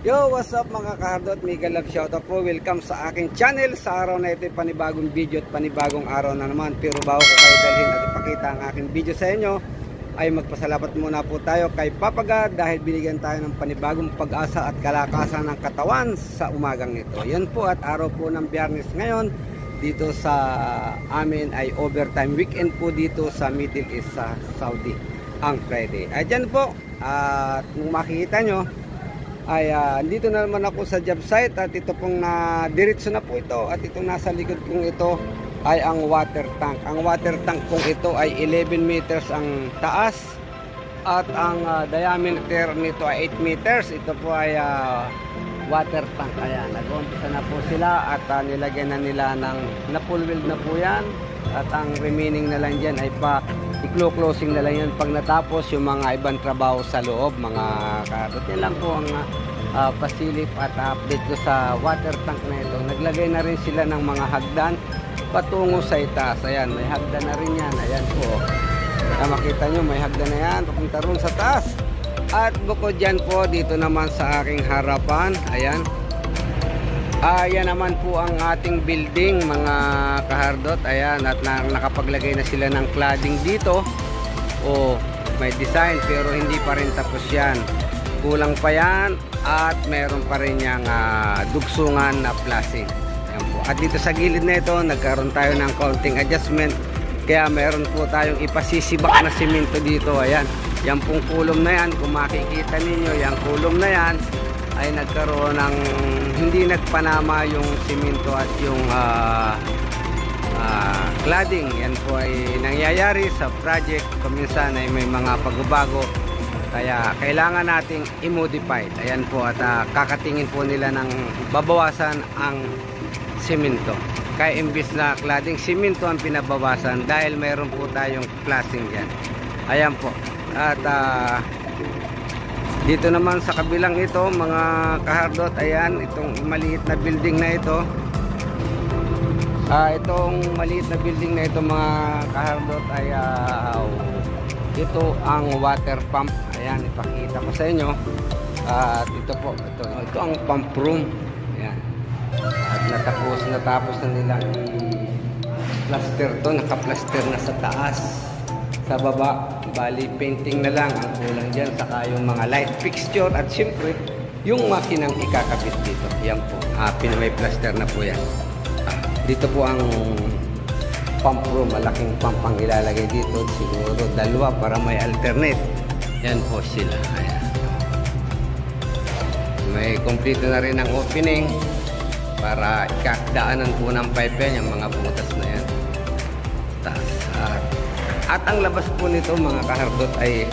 Yo, what's up mga kahardot? Mega love shoutout po. Welcome sa aking channel. Sa araw na ito, panibagong video at panibagong araw na naman. Pero bago ko kayo dalhin at ipakita ang aking video sa inyo, ay magpasalamat muna po tayo kay Papa God dahil binigyan tayo ng panibagong pag-asa at kalakasan ng katawan sa umagang ito. Yan po, at araw po ng Biyernes ngayon dito sa amin ay overtime weekend po dito sa Middle East sa Saudi ang Friday. Ay dyan po, at kung makikita nyo ay dito na naman ako sa job site, at ito pong diretso na po ito, at itong nasa likod kong ito ay ang water tank. Ang water tank pong ito ay 11 meters ang taas, at ang diameter nito ay 8 meters. Ito po ay water tank. Ayan, nag-umpisa na po sila, at nilagyan na nila ng na-full weld na po yan, at ang remaining na lang dyan ay i-closing na lang yan pag natapos yung mga ibang trabaho sa loob, mga karot. Yan lang po ang pasilip at update ko sa water tank na ito. Naglagay na rin sila ng mga hagdan patungo sa itaas. Ayan, may hagdan na rin yan. Ayan po, makita nyo, may hagdan na yan papunta ron sa taas. At bukod dyan po, dito naman sa aking harapan, ayan, yan naman po ang ating building mga kahardot. Ayan, at nakapaglagay na sila ng cladding dito. May design pero hindi pa rin tapos yan. Kulang pa yan, at meron pa rin yung dugsungan na flashing. Ayan po. At dito sa gilid na ito, nagkaroon tayo ng counting adjustment. Kaya meron po tayong ipasisibak na simento dito. Ayan, yan pong kulom na yan, kung makikita ninyo, yung kulom na yan ay nagkaroon ng hindi nagpanama yung simento at yung cladding. Yan po ay nangyayari sa project. Kuminsan ay may mga pagbabago, kaya kailangan nating i-modify. Ayan po, at kakatingin po nila ng babawasan ang simento. Kaya imbis na cladding, simento ang pinabawasan dahil mayroon po tayong flashing dyan. Ayan po, at dito naman sa kabilang ito mga kahardot, ayan, itong maliit na building na ito, itong maliit na building na ito mga kahardot ay ito ang water pump. Ayan, ipakita ko sa inyo. At ito po, ito ang pump room. Ayan, at natapos na nilang i-plaster to, naka-plaster na sa taas. Sa baba, bali painting na lang ang kulang dyan, saka yung mga light fixture, at syempre yung makinang ikakabit dito. Yan po, may plaster na po yan. Dito po ang pump room, malaking pump ang ilalagay dito, siguro dalawa para may alternate. Yan po sila. Ayan. May kompleto na rin ang opening para ikakdaanan po ng pipe yan, yung mga butas na yan. At ang labas po nito mga kahardot ay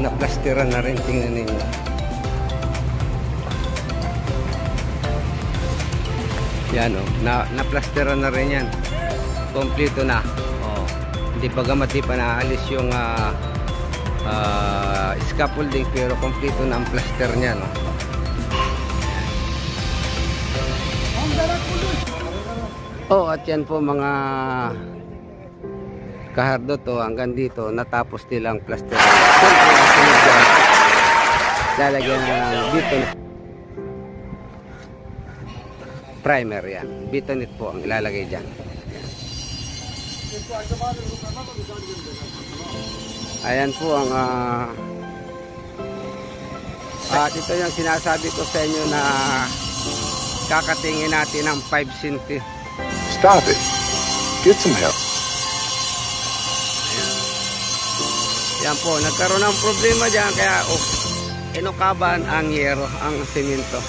naplasteran na rin. Tingnan ninyo. Yan naplasteran na rin yan. Kompleto na. Hindi pa gamati pa naalis yung scaffolding, pero kompleto na ang plaster niya. At yan po mga kahardot, hanggang dito natapos nilang plaster. Lalagyan na lang dito primer, yan bitonit po ang ilalagay dyan. Ayan po ang ito yung sinasabi ko sa inyo na kakatingin natin ng 5 cm. Stop it, get some help. Yan po, nagkaroon ng problema dyan, kaya inukaban ang yero, ang simento.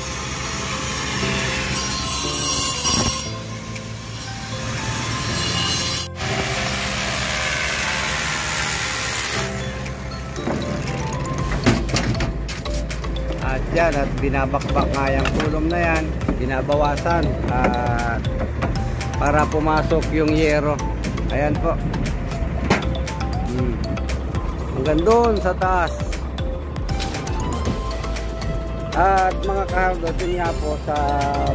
At yan, at binabakbak nga yung kulom na yan, binabawasan para pumasok yung yero. Ayan po. Hanggang doon sa taas. At mga kahardot, yun nga po sa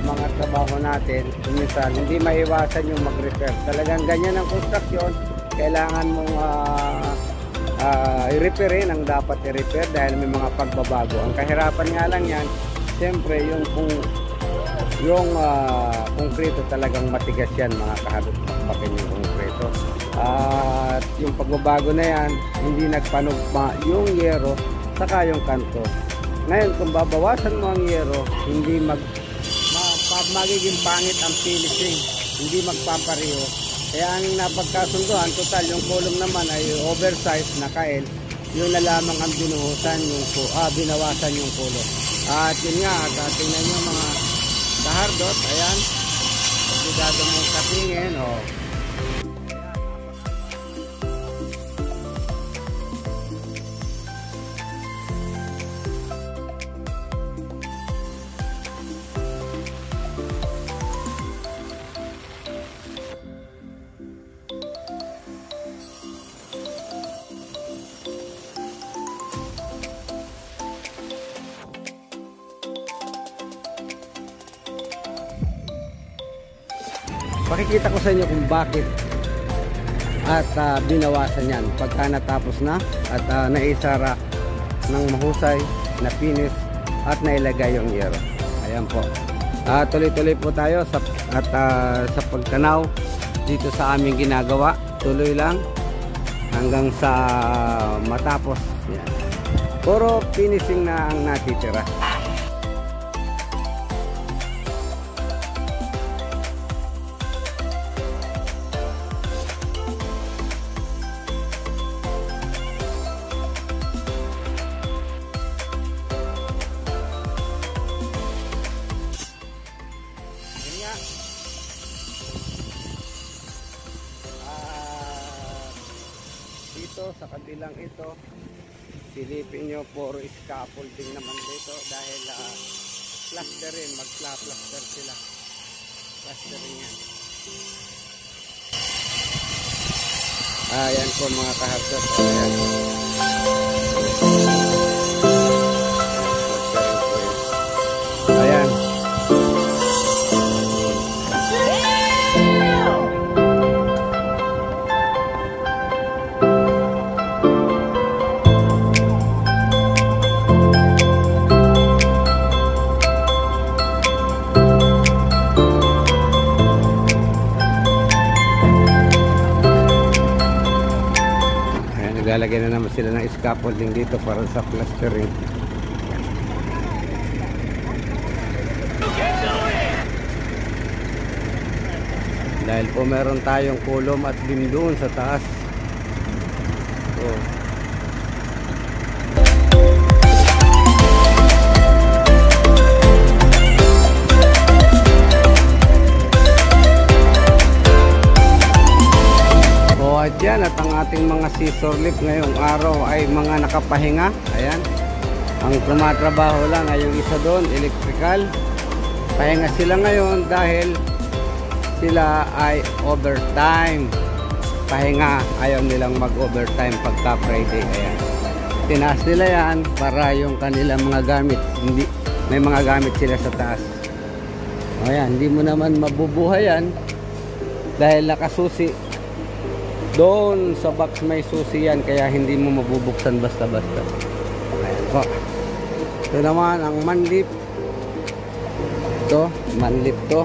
mga trabaho natin, minsan hindi maiwasan yung mag-repair. Talagang ganyan ang construction, kailangan mong i-repairin ang dapat i-repair dahil may mga pagbabago. Ang kahirapan nga lang yan, siyempre yung konkreto talagang matigas yan mga kahadot, bakbakin yung konkreto. At yung pagbabago na yan, hindi nagpanugma yung yero saka yung kanto. Ngayon kung babawasan mo ang yero, hindi magiging pangit ang finishing, hindi magpapareho. Kaya ang napagkasunduan, total yung kulong naman ay oversized na kail, yun na lamang ang binawasan yung kulong. At yun nga, at tingnan nyo mga kahardot, ayan, obligado mo katingin, oh. Pakikita ko sa inyo kung bakit at binawasan yan pagka natapos na at naisara ng mahusay, na finish at nailagay yung yero. Ayan po. Tuloy-tuloy po tayo sa pagtanaw dito sa aming ginagawa. Tuloy lang hanggang sa matapos. Yan. Puro finishing na ang natitira. Dito sa kabilang ito, silipin nyo, puro scaffolding naman dito dahil plasterin, magpla-plaster sila, plasterin yan. Ayan po mga kahardot, ayan. Ayan. Naglalagay na naman sila ng scaffolding dito para sa plastering. Dahil po meron tayong kulom at beam doon sa taas. At yan, at ang ating mga scissor lift ngayong araw ay mga nakapahinga. Ayan, ang tumatrabaho lang ay yung isa doon, electrical. Pahinga sila ngayon dahil sila ay overtime. Pahinga, ayaw nilang mag-overtime pagka Friday. Ayan, tinaas nila yan para yung kanilang mga gamit, hindi, may mga gamit sila sa taas. Ayan, hindi mo naman mabubuhay yan dahil nakasusi. Doon sa box may susi yan, kaya hindi mo mabubuksan basta-basta. Ayan po. Ito naman ang manlip. Ito, manlip to.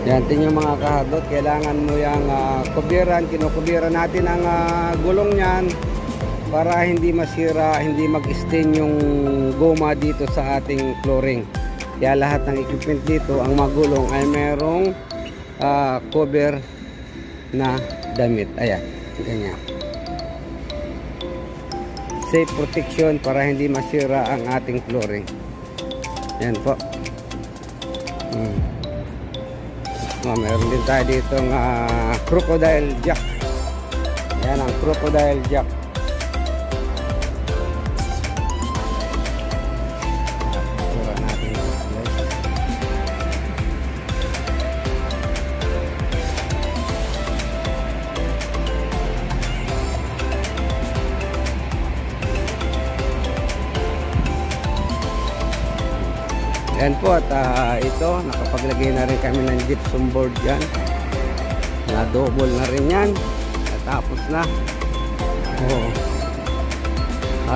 Yan, tingnan mga kahardot, kailangan mo yung kubiran, kinukubiran natin ang gulong niyan para hindi masira, hindi mag-stain yung goma dito sa ating flooring. Kaya lahat ng equipment dito, ang magulong ay merong cover na damit. Ayan, ganyan. Safe protection para hindi masira ang ating flooring. Yan po. Meron din tayo dito ng crocodile jack. Yan ang crocodile jack. Yan po, at ito, nakapaglagay na rin kami ng gypsum board dyan. Na double na rin yan. Natapos na.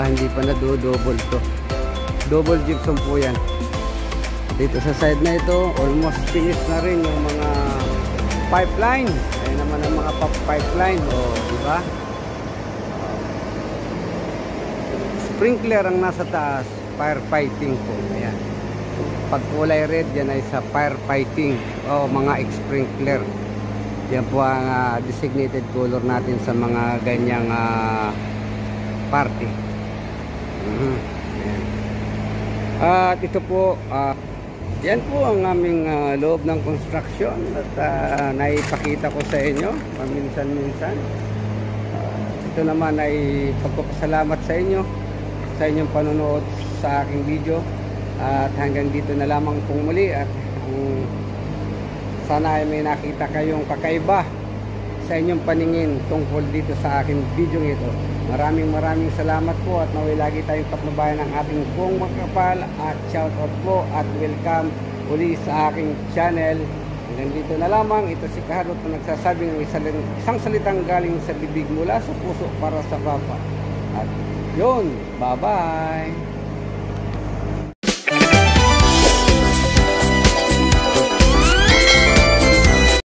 Hindi pa na double to. Double gypsum po yan. Dito sa side na ito, almost finished na rin yung mga pipeline. Ayan naman ang mga pipeline. O, diba? Sprinkler ang nasa taas. Firefighting po. Ayan. Pag kulay red, yan ay sa firefighting. O, mga sprinkler. Yan po ang designated color natin sa mga ganyang party. Ayan. At ito po, yan po ang aming loob ng construction at naipakita ko sa inyo paminsan-minsan. Ito naman ay pagpapasalamat sa inyo sa inyong panonood sa aking video, at hanggang dito na lamang pong muli, at sana ay may nakita kayong kakaiba sa inyong paningin tungkol dito sa aking video ito. Maraming salamat po, at naway lagi tayong patnubayan ng ating buong magkapal, at shout out po at welcome uli sa aking channel. Hanggang dito na lamang. Ito si Kaharot na nagsasabing isang salitang galing sa bibig mula sa puso para sa Papa. At yun, bye bye.